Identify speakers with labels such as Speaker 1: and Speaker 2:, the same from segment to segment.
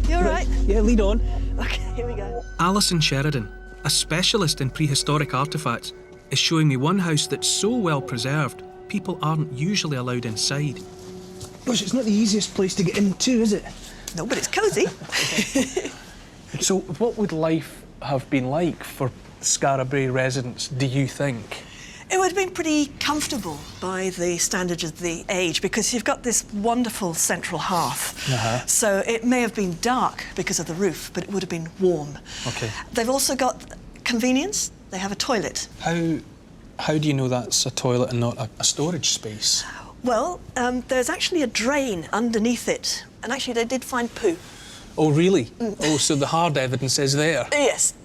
Speaker 1: You all right?
Speaker 2: Yeah, lead on.
Speaker 1: Okay, here we go.
Speaker 3: Alison Sheridan, a specialist in prehistoric artefacts, is showing me one house that's so well preserved, people aren't usually allowed inside.
Speaker 2: Gosh, it's not the easiest place to get into, is it?
Speaker 1: No, but it's cosy.
Speaker 2: So what would life have been like for Skara Brae residents, do you think?
Speaker 1: It would have been pretty comfortable by the standards of the age because you've got this wonderful central hearth. So it may have been dark because of the roof, but it would have been warm.
Speaker 2: Okay.
Speaker 1: They've also got convenience. They have a toilet.
Speaker 2: How do you know that's a toilet and not a storage space?
Speaker 1: Well, there's actually a drain underneath it. And actually, they did find poo.
Speaker 2: Oh, really? Oh, so the hard evidence is there?
Speaker 1: Yes.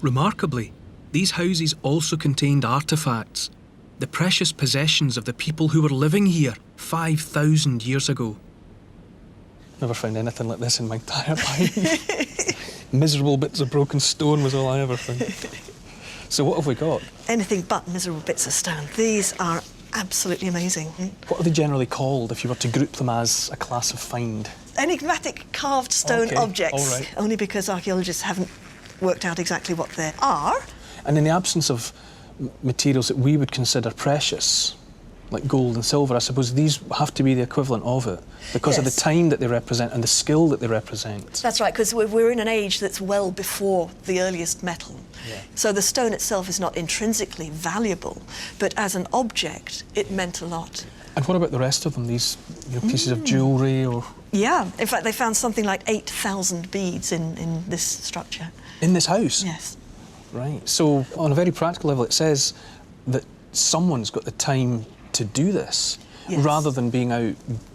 Speaker 3: Remarkably, these houses also contained artefacts, the precious possessions of the people who were living here 5,000 years ago.
Speaker 2: Never found anything like this in my entire life. Miserable bits of broken stone was all I ever found. So what have we got?
Speaker 1: Anything but miserable bits of stone. These are absolutely amazing.
Speaker 2: What are they generally called if you were to group them as a class of find?
Speaker 1: Enigmatic carved stone objects.
Speaker 2: All right.
Speaker 1: Only because archaeologists haven't worked out exactly what they are.
Speaker 2: And in the absence of materials that we would consider precious, like gold and silver, I suppose these have to be the equivalent of it because of the time that they represent and the skill that they represent.
Speaker 1: That's right, because we're in an age that's well before the earliest metal.
Speaker 2: Yeah.
Speaker 1: So the stone itself is not intrinsically valuable, but as an object, it meant a lot.
Speaker 2: And what about the rest of them, these pieces of jewellery or...?
Speaker 1: Yeah, in fact, they found something like 8,000 beads in this structure.
Speaker 2: In this house?
Speaker 1: Yes.
Speaker 2: Right. So, on a very practical level, it says that someone's got the time to do this, rather than being out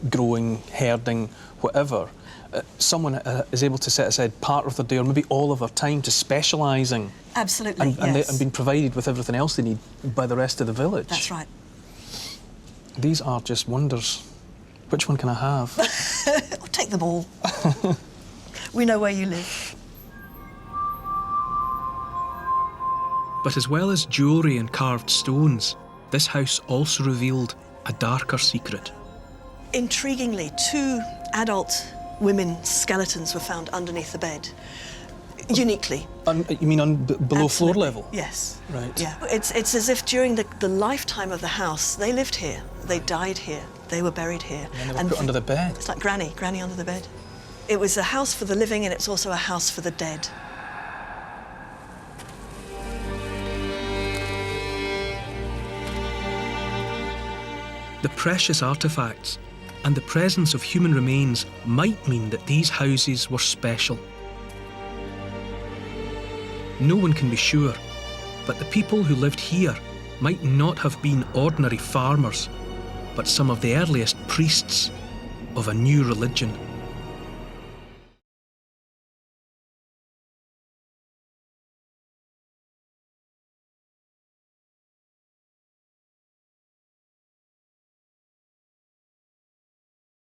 Speaker 2: growing, herding, whatever. Someone is able to set aside part of their day, or maybe all of their time, to specialising.
Speaker 1: Absolutely,
Speaker 2: and being provided with everything else they need by the rest of the village.
Speaker 1: That's right.
Speaker 2: These are just wonders. Which one can I have?
Speaker 1: I'll take them all. We know where you live.
Speaker 3: But as well as jewellery and carved stones, this house also revealed a darker secret.
Speaker 1: Intriguingly, 2 adult women's skeletons were found underneath the bed, uniquely.
Speaker 2: You mean below floor level?
Speaker 1: Yes.
Speaker 2: Right.
Speaker 1: Yeah. It's as if during the lifetime of the house, they lived here, they died here, they were buried here.
Speaker 2: And they were put under the bed.
Speaker 1: It's like Granny under the bed. It was a house for the living and it's also a house for the dead.
Speaker 3: The precious artefacts and the presence of human remains might mean that these houses were special. No one can be sure, but the people who lived here might not have been ordinary farmers, but some of the earliest priests of a new religion.